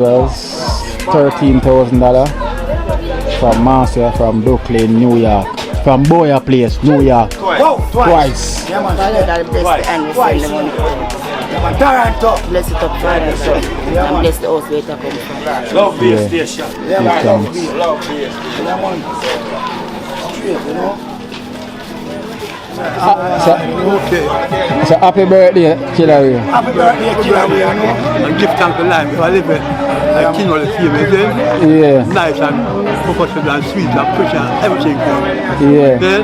was $13,000 from Marcia from Brooklyn, New York. From Boya Place, New York. Twice. Yeah, man. Bless the and send the money. Toronto. Bless it up for the son. And bless the house where it comes from. Love base station. Yeah, man. Love base. Yeah, man. Straight, you know. So happy birthday, Killer. Happy birthday, Killer, you know. And give thanks to life. I live at Kino, the team again. Yeah. Nice and professional and sweet and fresh and everything. Yeah. Then,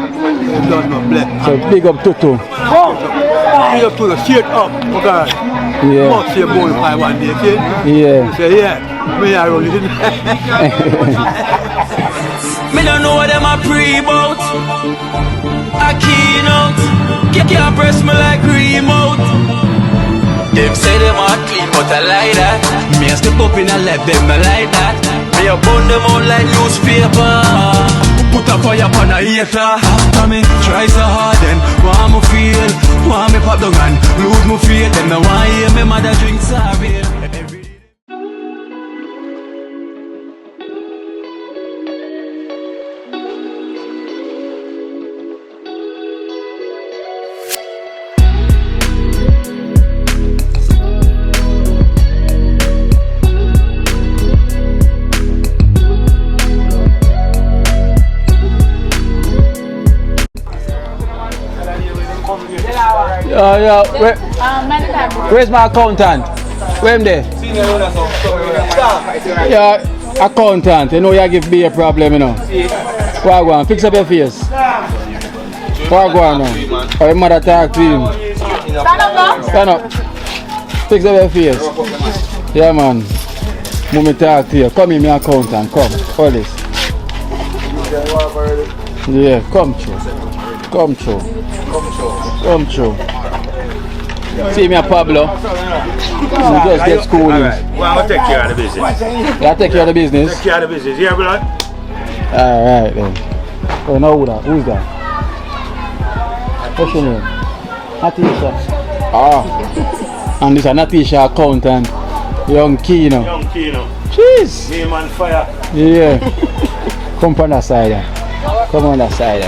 it does not bless. So big up Tutu. Big up to the straight up. Okay. Yeah. Must see a bonfire one day, okay? Yeah. You say, yeah, me I roll it in. Me don't know what them a pre about. A Kino, can't press me like remote. Them say them a clean, but I like that. Me a step up in a left, them I like that. Me a burn them out like newspaper. Put a fire on a hater. After me try so hard, then want me feel, want me pop down and lose me faith. Then I want hear me mother drink sorry. Yeah, where's my accountant? Where am there? Yeah, accountant. You know you give me a problem, you know. Why go on? Fix up your face. Why go on now? Or your mother talk to him. Stand up, no? Stand up. Fix up your face. Yeah, man. Mommy talk to you. Come in, my accountant. Come. Hold this. Yeah, come through. Come through. Come through. See me a Pablo. You just get schooling. Alright, well, I'll take care of the business. You take care of the business? Take care of the business, yeah, brother? Alright then. Oh, no, who that? Who's that? What's your name? Natesha. Ah. And this is Natesha accountant. Young Kino. Young Kino. Jeez. Name on fire. Yeah. Come on that side. Come on that side.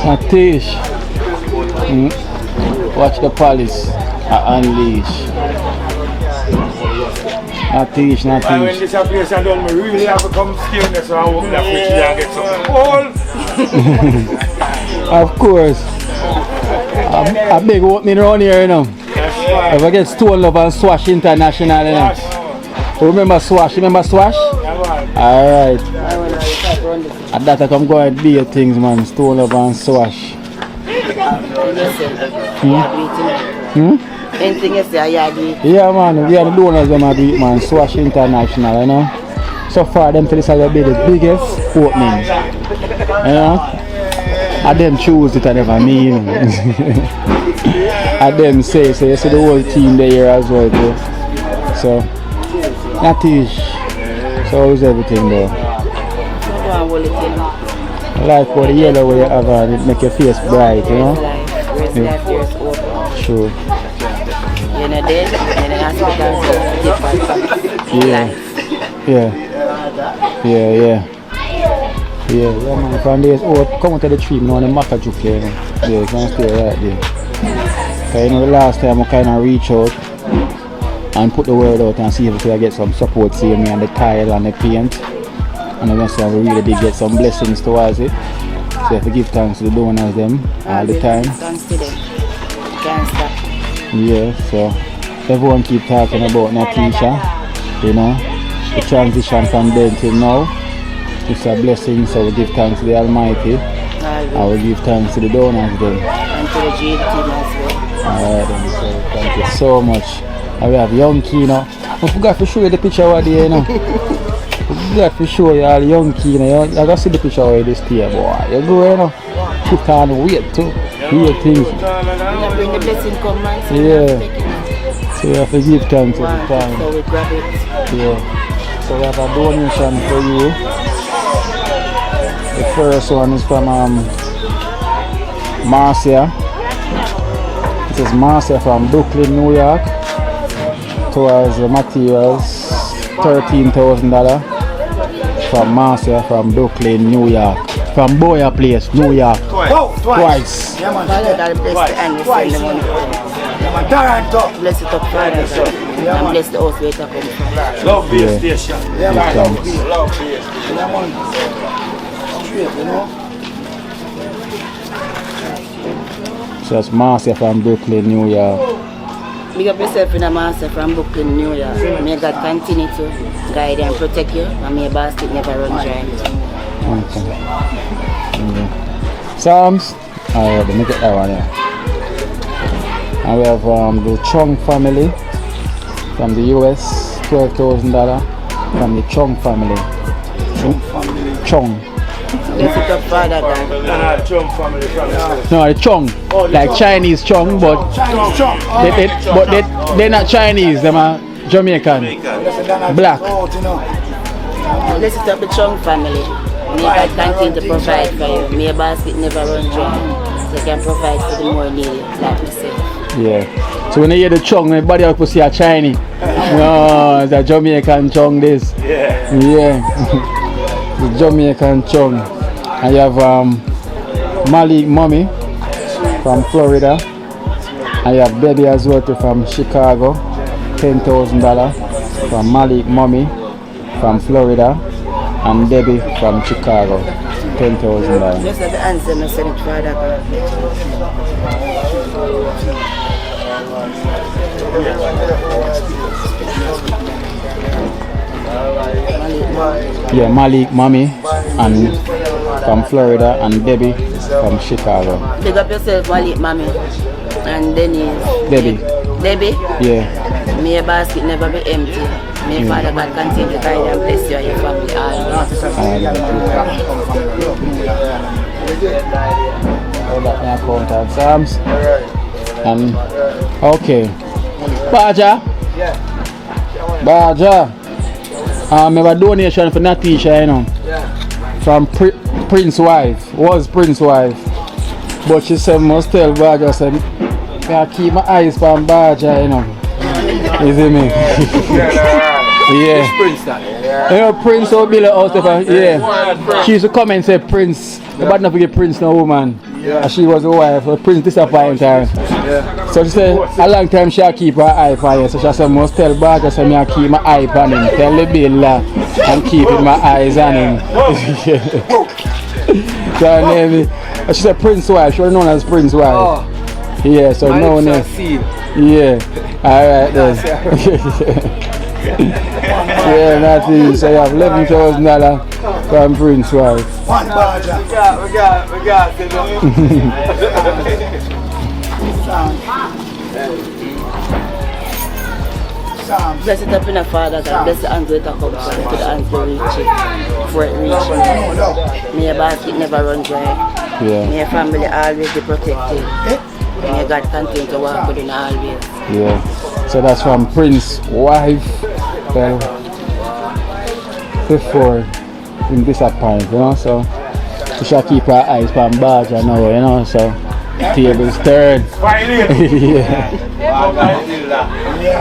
Natesha. Watch the police unleash. Natesha. And when this place is done, we really have to come skin this and walk that fish and get some oil. Of course. A big opening around here, you know. If I get Stone Love and Swash International, you know. Remember Swash? Remember Swash? Alright. At that I come go and do things, man. Stone Love and Swash. Anything you say, I do it. Yeah, man. We are the donors, them a do it, man. Swash International, you know. So far, them this has been the biggest opening. You know. And them choose it and never me. And them say, so you see the whole team there here as well, too. So, Natesha. So how's everything though? I like for the yellow way you have and it make your face bright, you know? Yeah. True. You're not dead, and in hospital, so Yeah, man. From days come out to the tree, man, the maca juke here, you know? Yeah, you can stay right there. Because you know, the last time I kind of reach out and put the word out and see if I get some support, see me on the tile and the paint. And I'm going to say we really did get some blessings towards it. So if we give thanks to the donors them all the time. Thanks to them. Can't stop. Yeah, so everyone keep talking about Natesha, you know, the transition from then till now. It's a blessing, so we give thanks to the Almighty. I will give thanks to the donors then. And to the G team as well. Alright then, so thank you so much. And we have young Kino. I forgot to show you the picture over there, you know. I forgot to show you all young Kino. You gotta see the picture of this here, boy. You go, you know. Put on weight too. Weird things. You bring the blessing come, man. So yeah. So you have to give thanks at the time. So we grab it. Yeah. So we have a donation for you. The first one is from Marcia. This is Marcia from Brooklyn, New York. towards the materials, $13,000 from Marcia from Brooklyn, New York. From Boya Place, New York. Twice. Yeah, man. Father God bless the and send the money for them. Yeah, man. Toronto. Bless it up, Father God. And bless the house where it come from. Love base station. Yeah, man. Love base. Yeah, man. Straight, you know. So that's Marcia from Brooklyn, New York. Big up yourself in a master from Brooklyn, New York. May God continue to guide and protect you, and may your basket never run dry. Okay. Psalms. Alright, let me get that one here. And we have the Chung family from the US, $12,000 from the Chung family. Chung. Bless it up, Father God. Chung family from No, the Chung, like Chinese Chung, but they're not Chinese. They're Jamaican, black. Bless it up, the Chung family. May God continue to provide for you. May your basket never run dry. So you can provide for the more needy, like me say. Yeah. So when you hear the Chung, everybody else will see a Chinese. No, it's a Jamaican Chung. This. Yeah. The Jamaican Chung. And you have Marley Mommy from Florida. And you have Baby as well from Chicago, $10,000 from Marley Mommy from Florida. And Debbie from Chicago, $10,000. Just at the answer, I said it, Father God. Yeah, Malik, Mommy, and from Florida, and Debbie from Chicago. Big up yourself, Malik, Mommy, and Denise. Debbie. Debbie? Yeah. May your basket never be empty. May Father God continue to guide and bless you and your family always. Psalms. And okay. Baja. Baja. I have a donation for Natesha, you know. From Prince's wife. Was Prince's wife. But she said must tell Baja, said I keep my eyes on Baja, you know. You see me? Yeah. Prince that. You know Prince will be like out of her. Yeah. She used to come and say Prince. But not forget Prince no woman. And she was a wife, so Prince disappointed her. So she said a long time she keep her eye on you. So she said must tell Baja so I keep my eye on him. Tell the bill and keep my eyes on him. So her name, she said Prince's wife, she was known as Prince's wife. Oh. Yeah, so no name. Yeah. Alright then. Yeah, that's it. So you have $11,000 from Prince's wife. One Baja. We got. Bless it up in the Father God. Bless the hands with the cup and to the hands to reach it. Before it reaches. May your basket never run dry. Yeah. May your family always be protected. May your God continue to work with you always. Yeah. So that's from Prince's wife. Well, before him disappoint, you know, so she should keep her eyes on Baja now, you know, so tables turn. Yeah.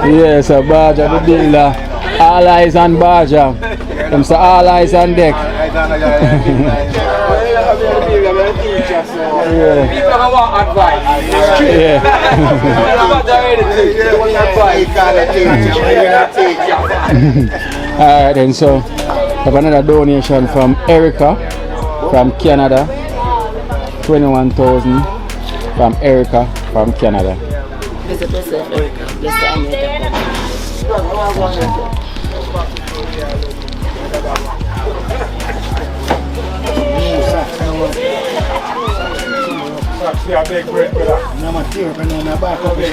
Yeah, so Baja the builder. All eyes on Baja. Them say all eyes on deck. People want advice. Yeah. Alright then, so I have another donation from Erica from Canada. 21,000 from Erica from Canada. Bless yourself, Erica. Bless the America. Yeah, big bread, brother. No material, but no back up here. I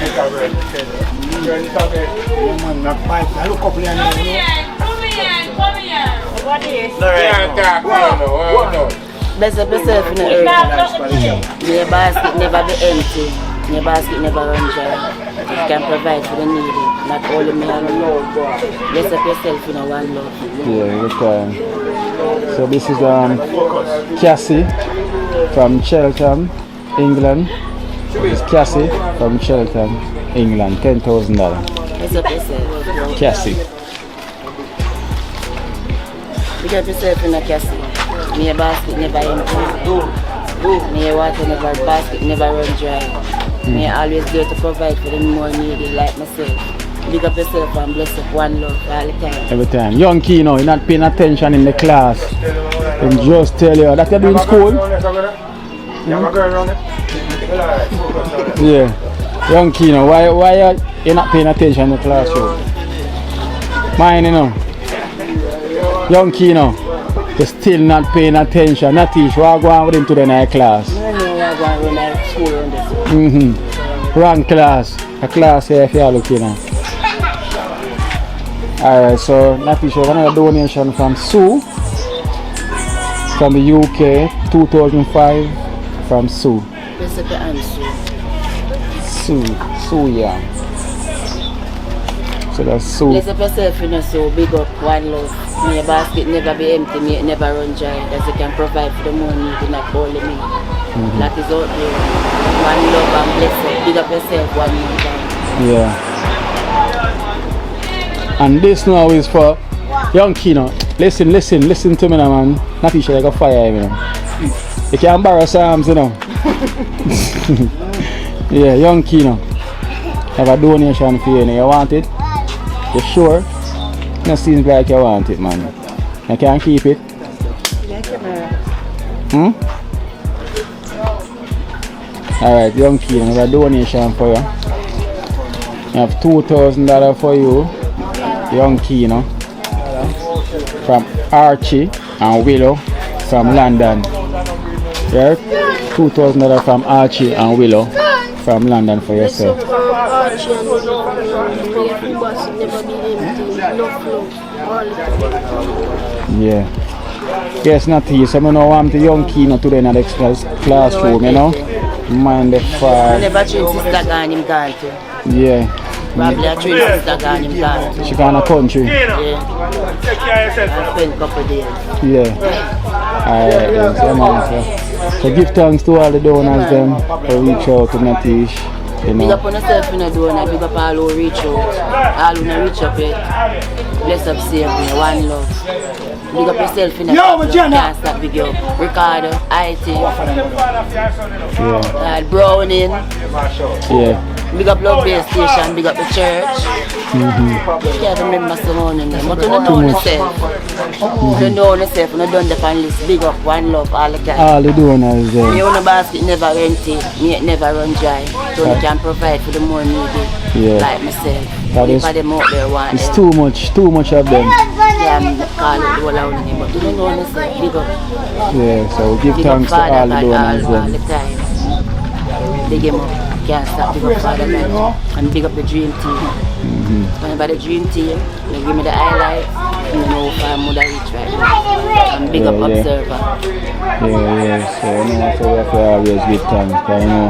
look up here. Come here. What is? Bless up yourself in the earth. May your basket never be empty. May your basket never run dry. You can provide for the needy. Not only me alone. Bless up yourself in a one love. Yeah, good time. So this is Cassie from Cheltenham, England. This is Cassie from Cheltenham, England, $10,000. Bless up yourself. Cassie. Big up yourself in a Cassie. Me a basket never empty. Me a water never basket never run dry. Me always there to provide for the more needy like myself. Big up yourself and bless up one love all the time. Every time. Young Kino, you're not paying attention in the class. And just tell you that you're doing school. Yeah. Young Kino, why you not paying attention in the classroom? Mine, you know. Young Kino, you're still not paying attention. Natesha, what go on with him to the night class? Wrong class. A class here if you're looking at. Alright, so Natesha, another donation from Sue. From the UK, 2005. From Sue. Bless up your hand, Sue, yeah. So that's Sue. Bless up yourself, you know, so big up one love. May your basket never be empty, may it never run dry. That you can provide for the more needy, not only me. That is out there. One love and bless up. Big up yourself one more time. Yeah. And this now is for Young Kino. Listen to me now, man. Natesha, you got fire, you know. You can't borrow Psalms, you know. Yeah, Young Kino. Have a donation for you, you want it? You sure? It seems like you want it, man. You can't keep it? Alright, Young Kino, I have a donation for you. I have $2,000 for you, Young Kino. From Archie and Willow from London. Yeah? $2,000 from Archie and Willow from London for yourself. Yeah. Yes, Natesha, I know I'm the Young Kino today in the classroom, you know. Mind the fire. I never train sister gone him gone too. Yeah. Probably I train sister gone him gone too. She gone a country. Yeah. I spent a couple of days. Yeah. Alright, then, so, man, so give thanks to all the donors them for reach out to Natesha. You know. Big up on yourself in a donor, big up all who reach out. All who not reach up yet. Bless up save me, one love. Big up yourself in a can't stop big up. Ricardo, IT. Yeah. Browning. Yeah. Big up Love Base Station, big up the church. You can't remember someone in them, but you don't know yourself. You don't know yourself, you don't done the fan list. Big up, one love all the time. All the donors there. Me own a basket never empty, me it never run dry. So you can provide for the more needy, like myself. That is, them out there want it's help. too much of them. Yeah, I'm calling the whole out of them, but you don't know yourself. Big up. Yeah, so give Big thanks up to all the Father donors God all the time. Big him up. Can't stop big up Father God and big up the dream team. Whenever the dream team, they give me the highlights, you know if I'm mother reach right now. And big up Observer. Yeah, so you know, so we have to always give thanks, because you know,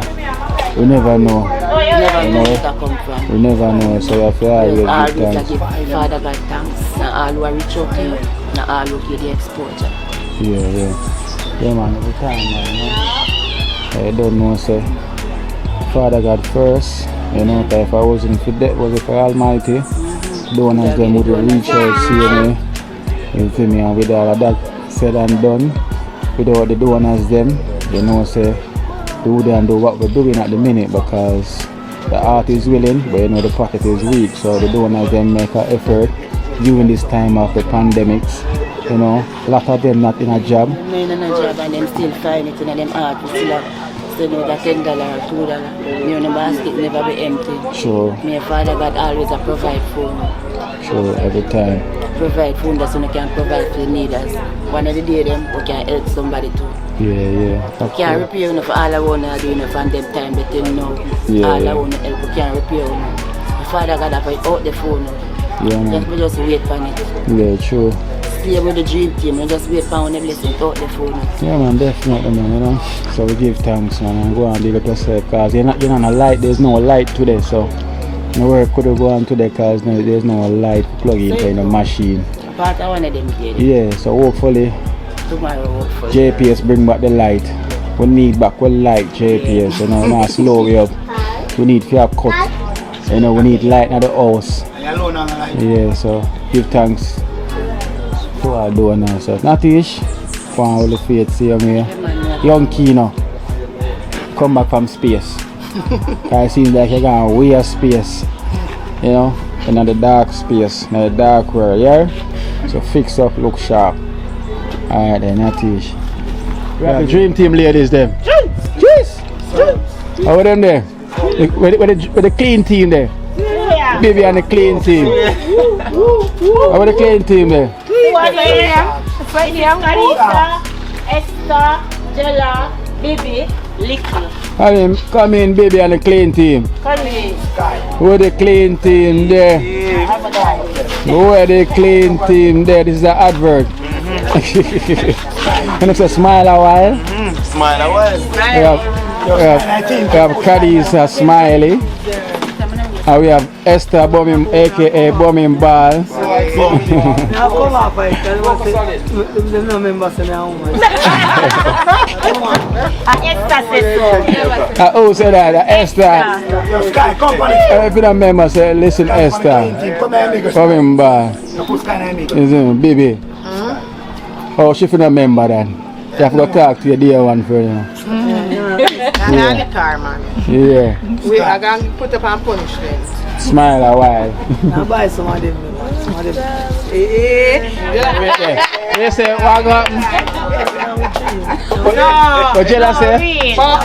we never know. You never know where that come from. We never know, so we have to always give Always thanks. give Father God thanks. And all who are reach out to you, and all who give the exposure. Yeah, man, every time, man, you know. I don't know, so Father God first, you know, if I wasn't for that, was it for Almighty, donors them would reach out, see me, you feel me, and with all of that said and done, without the donors them, you know, say, do and do what we're doing at the minute, because the heart is willing, but you know, the pocket is weak, so the donors them make an effort during this time of the pandemics. You know, a lot of them not in a job. No in a job and them still find it in them heart, still know that $10 or $2. You know, the basket never be empty. Sure. My Father God always a provide food. Sure, every time. Provide food that you can provide for the needers. One of the day them we can help somebody too. Yeah. We can't repair enough all I wanna do enough and them time that they know. All I wanna help, we can't repair enough. My Father God have out the phone now. Yeah, man. Just wait for it. Yeah, true. Stay with the dream team and just wait for the blessing out the phone. Yeah, man, definitely, man, you know. So we give thanks, man, and go and big up yourself, because you're not a light, there's no light today, so no work could go on today, because there's no light plug into the machine. Part of one of them did. Yeah, so hopefully, tomorrow hopefully. JPS bring back the light. We need back one light, JPS, you know, not slow we up. We need to have cut You know, we need light in the house. You alone on the light. Yeah, so give thanks to our donors. So, Natesha, for all the faith, see you here. Young Kino, come back from space. It seems like you're going way of space, you know, in the dark space, in the dark world, yeah? So fix up, look sharp. Alright then, Natesha. We have the dream team ladies them. Jeez! How are them there? With the clean team there? Yeah. Baby and the clean team. How are the clean team there? Carissa, Esther, Jella, Baby, Licky. Come in, baby and the clean team. Come in. Who are the clean team there? Who are the clean team there? This is an advert. And it's a smile a while. Smile a while. We have Carissa Smiley. And we have Esther Bombing, aka Bombing Ball. Who said that? Esther. If you don't remember, say, listen, Esther. Bombing Ball. Baby. Oh, she don't remember that. You have to talk to your dear one for you. Yeah. The car, man. Yeah. We are going to put up and punish them. Smile a while. Now buy some of them. You say, what happened? No. What Jella say? But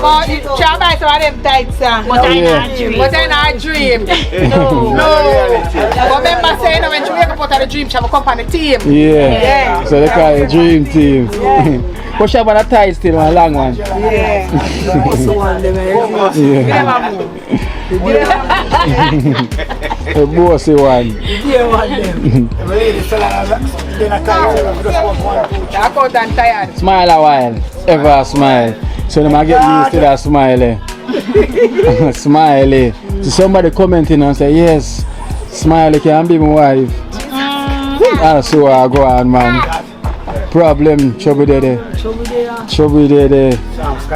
try buy some of them tights, sir. But I not dream. But I not dream. No. But remember saying when she wake up out of the dream, she have a company team. Yeah. So they call it dream team. But she have a tight still, one long one. Yeah. The bossy one. I'm tired. Smile a while. Ever smile. So they might get used to that smiley. Smiley. So somebody commenting and say, yes, Smiley can be my wife. And so I go on, man. Problem, trouble there. Trouble there.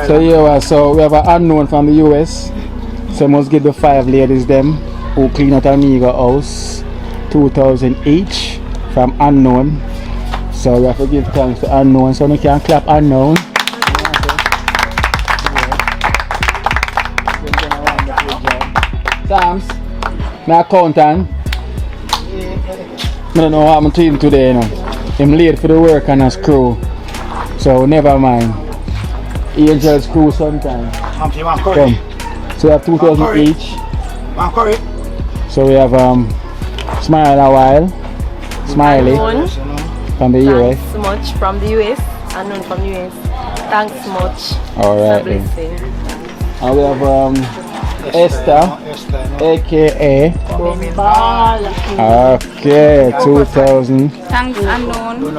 So yeah, so we have an unknown from the US. So I must get the 5 ladies them who clean out Amiga house. 2,000 each from unknown. So we have to give thanks to unknown. So we can clap unknown. Thanks. My accountant. I don't know what happened to him today, you know. I'm late for the work and a screw. So never mind. Angel's crew sometime. Come. So we have 2,000 each. So we have Smile a while. Smiley from the US. Thanks much from the US. Unknown from the US. Thanks much. Alright. And we have Esther, aka okay, 2,000. Thanks Unknown.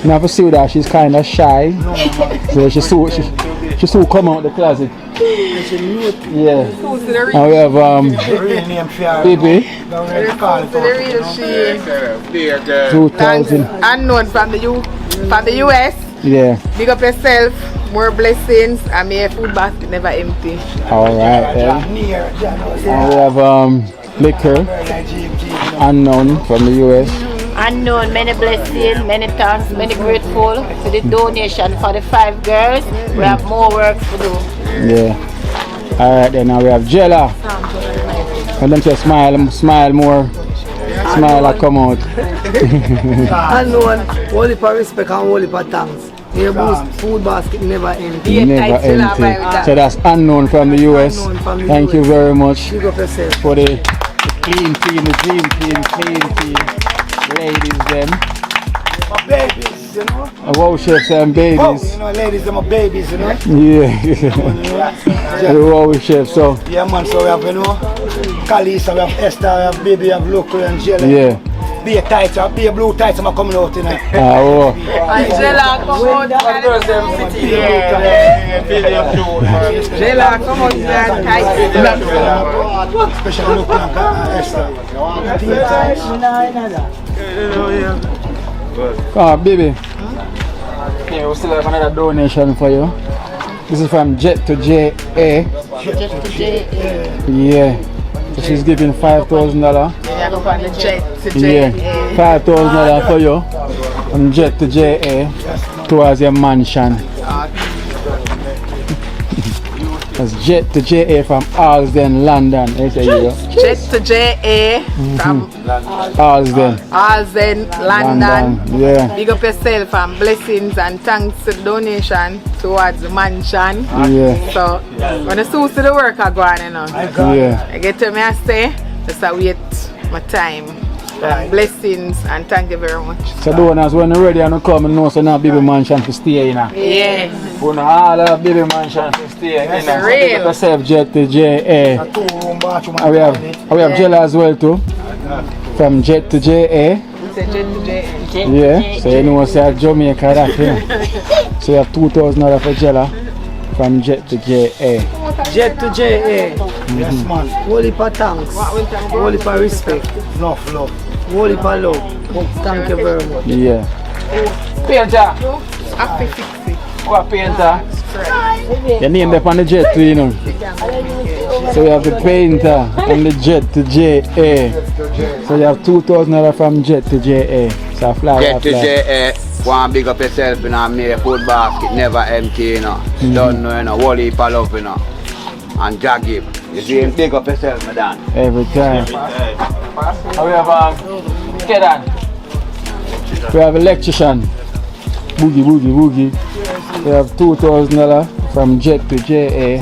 Now for see that she's kind of shy, so she soon come out the closet. Yeah. And we have Baby. 2,000. Unknown from the US. Yeah. Big up yourself. More blessings, and may your food basket never empty. Alright then. And we have Liquor, Unknown from the US. Unknown, many blessings, many thanks, many grateful to the donation for the 5 girls. We have more work to do. Yeah. Alright then, now we have Jella. And them say smile more. Smile and come out. Unknown, only for respect and only for thanks. Your food basket never empty. Never empty. So that's Unknown from the US. Thank you very much for the clean team, the dream team, clean team. Ladies them. My babies, you know. Wow chefs and babies. Oh, you know, ladies are my babies, you know. Yeah. The wow chefs, so. Yeah man, so we have, you know, Carissa, we have Esther, we have Baby, we have Local and Jelly. Yeah. Be a tight, be a blue tight, I'm coming out tonight. Oh. Angela, come out. Angela, come out and tight. Special Local and Esther. Baby. Yeah, we still have another donation for you. This is from Jet to JA. Just to J. Yeah. So she's giving $5,000. Yeah, go on the jet to Yeah. J. $5,000 for you. From Jet to JA towards your mansion. That's Jet to JA from Alsden, London. There you go. Jet to JA from Alsden. Alsden, London. Yeah. Big up yourself and blessings and thanks to the donation towards the mansion. Yeah. So when the suits to the work are going, you know. Yeah. I get to me I say, just I wait my time. Blessings and thank you very much. So donors, when you're ready and come and know so now baby mansion to stay in. Yeah. When all have baby mansion to stay in. That's real. Get yourself Jet to JA. Two-room bathroom. And we have Jella as well too. From Jet to JA. Yeah. So you know what's at Jamaica that, yeah. So you have $2,000 for Jella from Jet to JA. Jet to JA. Yes, man. Holy for thanks. Holy for respect. Enough love. Holy for love. Thank you very much. Yeah. Painter. What painter? Your name there on the jet too, you know. So we have the painter on the Jet to JA. So you have $2,000 from Jet to JA. So I fly. Jet to JA. One big up yourself, you know, make a food basket, never empty, you know. Don't know, you know, whole heap of love, you know. And Jack give. You see him, big up yourself, madam. Every time. And we have Kedan. We have electrician. Boogie. We have $2,000 from Jet to JA.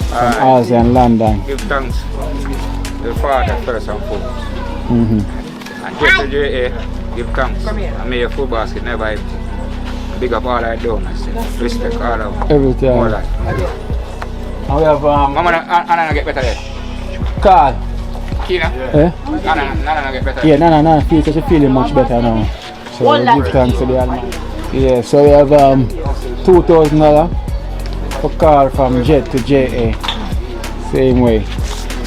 From Alsden, London. Give thanks to the Father first and foremost. And Jet to JA, give thanks. And may your food basket never empty. Big up all I do, respect all of them. Every time. More life. And we have Mama, Anna get better there. Carl. Kino? Eh? Anna get better. Yeah, Nana she's feeling much better now. So we give thanks to the Almighty. Yeah, so we have $2,000 for Carl from Jet to JA. Same way.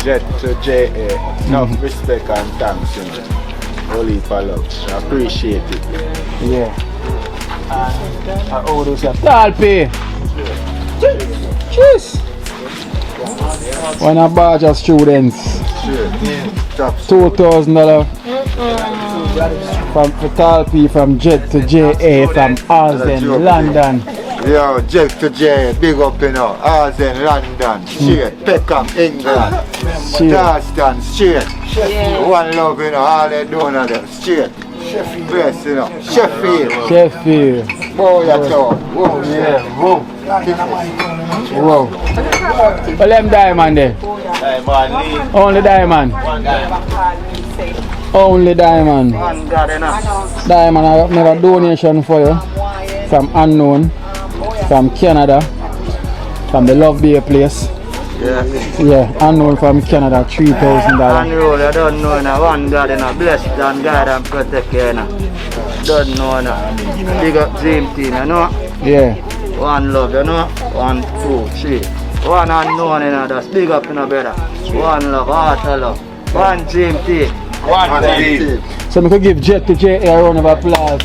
Jet to JA. Enough respect and thanks, you know. Holy for love. I appreciate it. Yeah. And all those are Talpi. Cheers. One of Baja students. $2,000 from Talpi from Jet to JA from Alsden, London. Yo, Jet to JA, big up, you know. Alsden, London, straight. Peckham, England. Charleston, straight. One love, you know, all they doing are them, straight. Yes, you know. Sheffield. Boy, that's all. Whoa, yeah, whoa. Whoa. Well, them diamond there. Diamond. Only diamond. Only diamond. Diamond, I have a donation for you from Unknown, from Canada, from the Love Bay place. Yeah, Unknown from Canada, $3,000. Unroll, I don't know, no. One God, you know, bless and guide and protect you, you know. Don't know, no. Big up dream team, you know. Yeah. One love, you know. 1, 2, 3. One unknown, you know, that's big up, you know, brother. One love, heart of love. One dream team. One team. So we could give Jet to JA a round of applause.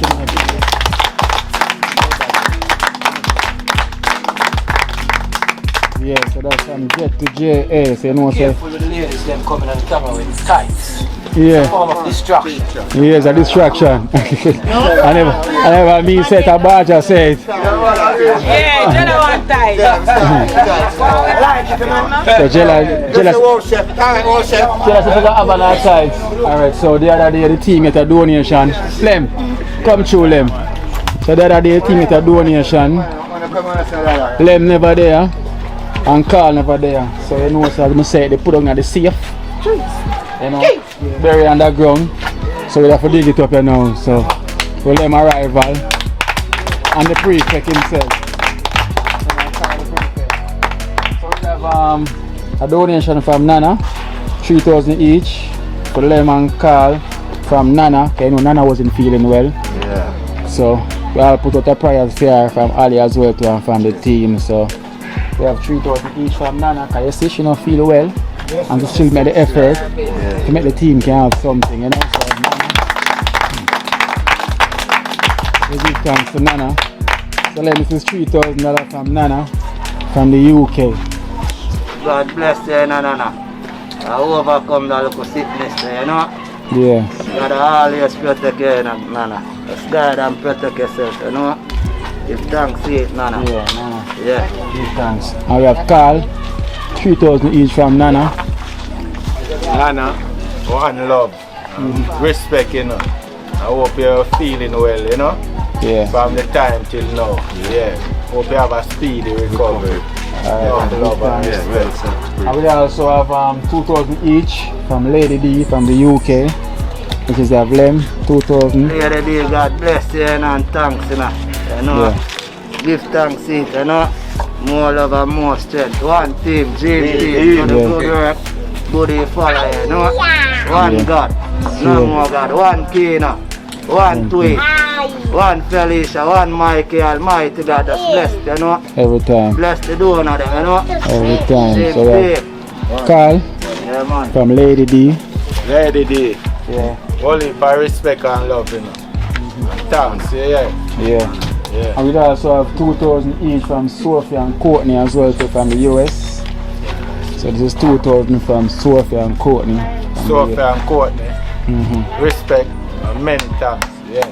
Yeah, so that's from Jet to JA. So you know, say. Careful with the ladies, them coming on the camera with tights. Yeah. It's a form of distraction. Yeah, it's a distraction. I never mean say it, a Baja say it. Yeah, Jella one time. So Jella said to have an outside. Alright, so the other day the team get a donation. Lem, come through Lem. So the other day the team get a donation. Lem never there. And Carl never there. So you know, so I say they put on the safe. You know, very underground. So we have to dig it up here now. So we'll let him arrival. And the prefect himself. So we have a donation from Nana, 3,000 each. For Lem and Carl from Nana. Okay, you know Nana wasn't feeling well. Yeah. So we all put out a prayers here from Ali as well too, and from the team. So we have 3,000 each from Nana, because you see she don't feel well. And to still make the effort to make the team can have something, you know. So we give thanks to Nana. So then this is $3,000 from Nana from the UK. God bless you, Nana. I overcome that little sickness there, you know? Yeah. You gotta always protect you, Nana. Just guide and protect yourself, you know? Give thanks to it, Nana. Yeah, Nana. Yeah. Give thanks. And we have Carl, 3,000 each from Nana. Nana, one love, respect, you know. I hope you're feeling well, you know. Yeah. From the time till now. Yeah. Hope you have a speedy recovery. Love and respect. And we also have 2,000 each from Lady D from the UK, which is a blem, 2,000. Lady D, God bless you, and thanks, you know. You know. Yeah. Give thanks to it, you know. More love and more strength. One team, dream team, do the good work, good follow, you know. One God, no more God. One Kino, one Tweet, one Felicia, one Mikey, Almighty God, that's blessed, you know. Every time. Bless the donor, them, you know. Every time. Same So we have Carl yeah, man. from Lady D. Lady D. Yeah. Only for respect and love, you know. Thanks, yeah. Yeah. And we also have 2,000 each from Sophia and Courtney as well too, from the US. So this is 2,000 from Sophia and Courtney. Sophia and Courtney. Respect and many thanks, yeah.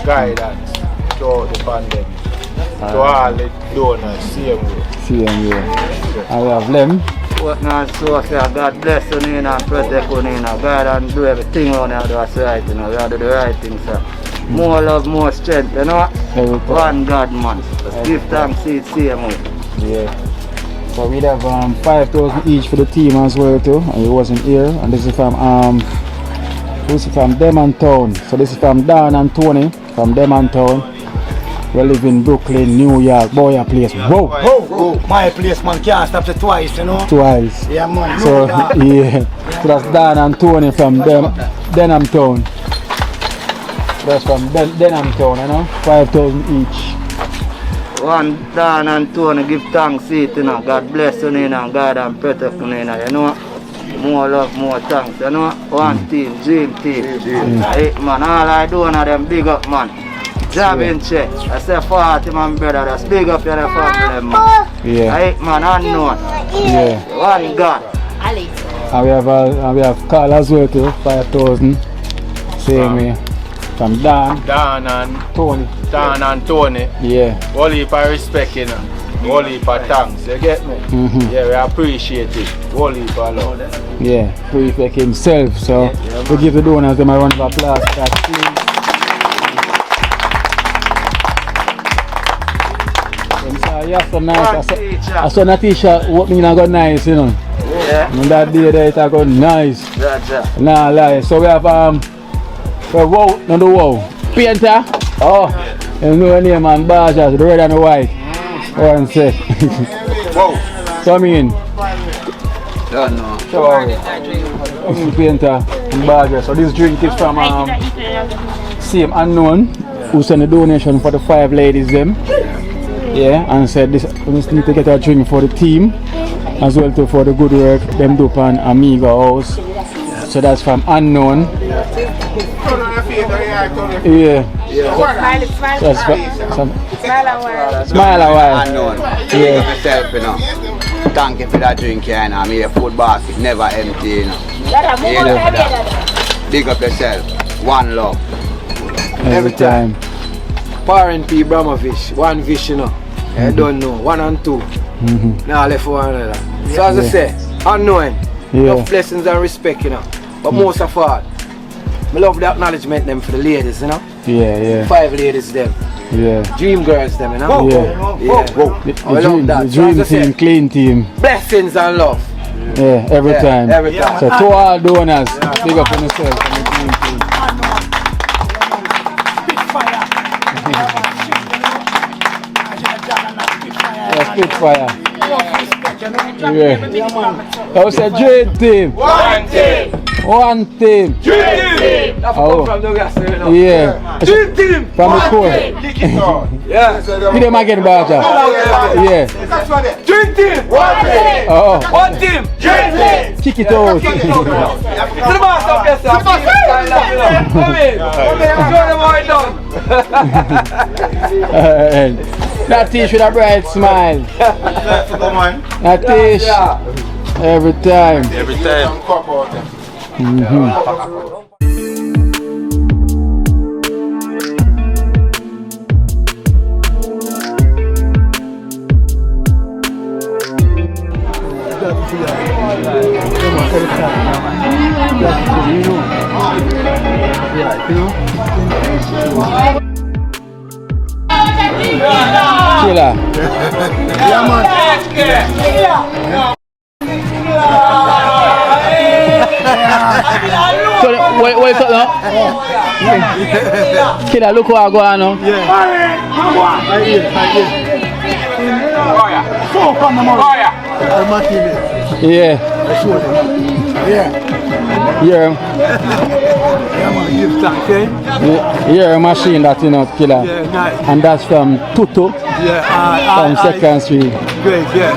Guidance throughout the pandemic. To all the donors, same way. Same way. And we have Lem. Courtney and Sophia, God bless you, Nina, and protect you, Nina. God and do everything on you, do what's right, you know. We have to do the right thing, sir. More love, more strength, you know. One God, man. Just give thanks to it, same way. Yeah. So we have 5,000 each for the team as well too, and he wasn't here. And this is from Demontown. So this is from Dan and Tony from Demontown. We live in Brooklyn, New York. Boy, your place. Whoa! Oh, my place, man, can't stop it twice, you know. Twice. Yeah, man. So yeah. So that's Dan and Tony from Denhamtown. That's from Denhamtown, you know. 5,000 each. One Dan and Tony, give thanks to it, you know. God bless you, Nina, and God and protect you, Nina, you know. More love, more thanks, you know. One team, dream team. Hey, man, all I do now, them big up, man. Job in check. I say 40 man, brother, that's big up your family, man. Yeah. Hey, man, unknown. Yeah. One God. And we have Carl as well too, 5,000. Same way. From Dan and Tony. Dan and Tony. Yeah. All heap of respect, you know. All heap of thanks, you get me? Yeah, we appreciate it. All heap of love. Yeah, prefect himself. So we give the donors them a round of applause. Yeah, so nice. I saw Natesha opening and got nice, you know. Yeah. And that day there it got nice. Gotcha. Nah lie. So we have wow, not the wow. Painter. Oh, you know your name and badges, the red and the white. One sec. Wow. Come in. Don't know. So Painter and badges. So this drink is from same unknown who sent a donation for the 5 ladies them. Yeah, and said this we need to get a drink for the team as well too for the good work them do on Amiga house. So that's from unknown. Yeah. So that's smile a while. Unknown. Yeah. Yourself, you know. Thank you for that drink, you know. I mean, a food basket never empty, you know. Big up yourself. One love. Every time. Parent P. Bramovic, one fish, you know. I don't know, 1 and 2. Now left for one another. So as I say, unknowing, enough blessings and respect, you know. But most of all, I love the acknowledgement them for the ladies, you know. Yeah, yeah. 5 ladies them. Yeah. Dream girls them, you know. Yeah. I love that. The dream team, clean team. Blessings and love. Yeah, every time. Every time. So to all donors, big up on yourself and the dream team. Spitfire. Yeah. That was a dream team. One team. One team. Dream team. Oh. Yeah. Dream team. From the core. Yeah. Give them again, Baja. Yeah. Dream team. One team. Oh. One team. Dream team. Kick it out. To the boss up yourself. Come in. Come in. Show them how it's done. Alright. Natesha with a bright smile. Natesha. Every time. Every time. Killer. Yeah, man. So, what's up now? Killer, look what I go on now. Yeah. Yeah. Yeah, machine that you know, Killer. And that's from Tutu. From 2nd Street. Great, yeah.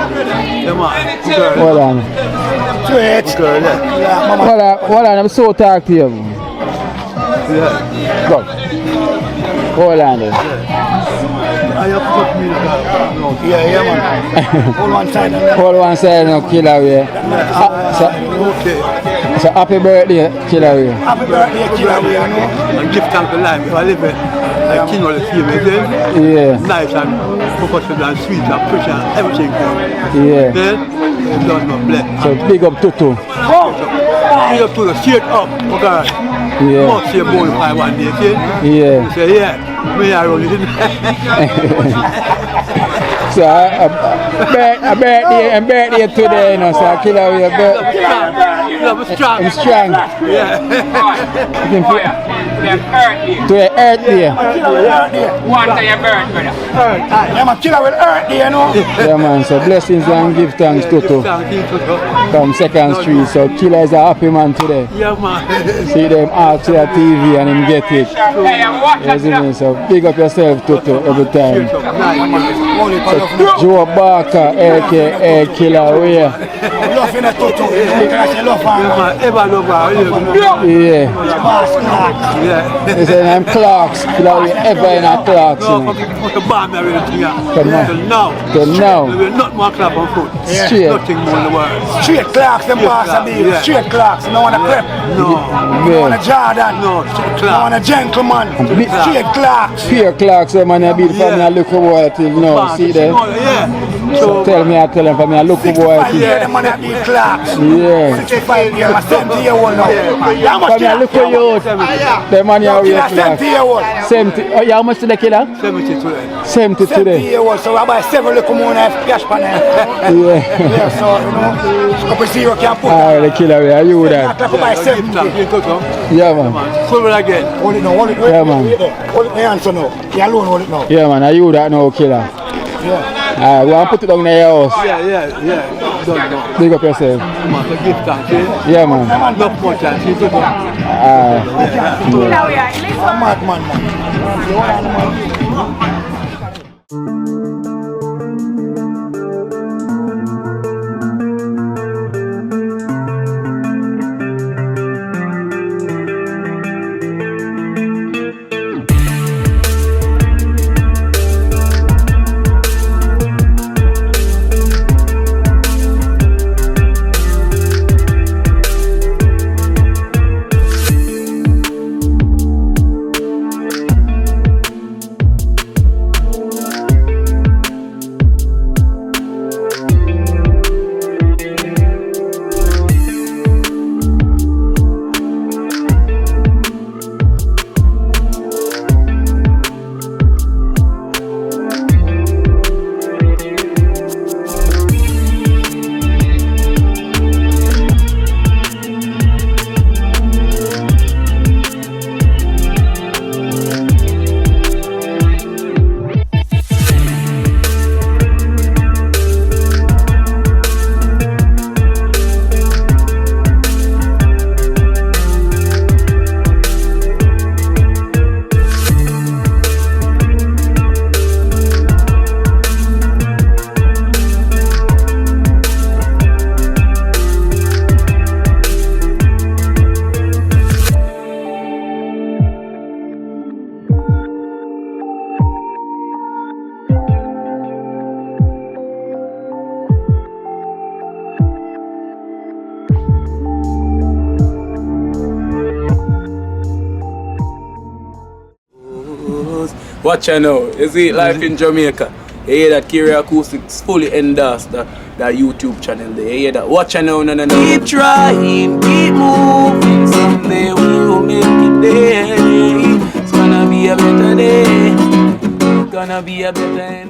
Hold on. Hold on, I'm so talk to you. Go. Hold on there. Yeah, man. Hold one side. Hold one side now, Killer. So happy birthday, Killer. Happy birthday, Killer. And give thanks for life. I live it. Like Kino, the team, yeah. Nice and focused and sweet and fresh and everything. Yeah. Then, you don't know, bless. So big up Tutu. Big up to the straight up, okay? Yeah. Must say boy 5 1 day, okay? Yeah. You say, yeah, me I roll it in. So a birthday today, you know, so Killer with your birthday. I'm strong. I'm strong. Yeah. To your earth day. One to your birthday. Yeah, man, Killer will earth day, you know. Yeah, man, so blessings and give thanks to from 2nd Street. So Killer is a happy man today. Yeah, man. See them out to your TV and him get it. You see me? So big up yourself, Tutu, every time. So, Joe Barker, aka Killer, where? Love in a Tutu. Yeah. They say I'm Clarks. Killer, we ever in a Clarks. Till now. Not more clap on foot. Straight. Nothing more in the world. Straight Clarks, them boss are big. Straight Clarks. No one a prep. No one a Jordan. No one a gentleman. Straight Clarks. Pure Clarks, man, I beat for me a local boy till now. See them? So tell me, I tell them for me a local boy till. Yeah, the man a beat Clarks. Yeah. 65 years, I'm 70 years old now. For me a local youth. The man here wear Clarks. 70. Oh, yeah, how much did they kill her? 70 today. 70 today. 70 years old, so I buy 7 little more and cash for them. Yeah. Yeah, so, you know, up see you can put. Ah, the killer, are you that? I buy 70. Yeah, man. Hold it again. Hold it now, hold it. Yeah, man. Hold it my answer now. You alone hold it now. Yeah, man, are you that now, killer? Yeah. Alright, we want to put it down in your house. Yeah. Done now. Big up yourself. Man, so give thanks, eh? Yeah, man. Not much, and she's good. Madman, man. Watch her now. You see Life in Jamaica. You hear that Kiri Acoustics fully endorsed that YouTube channel there. You hear that? Watch her now, no. Keep trying, keep moving. Someday we will make it there. It's gonna be a better day. Gonna be a better day.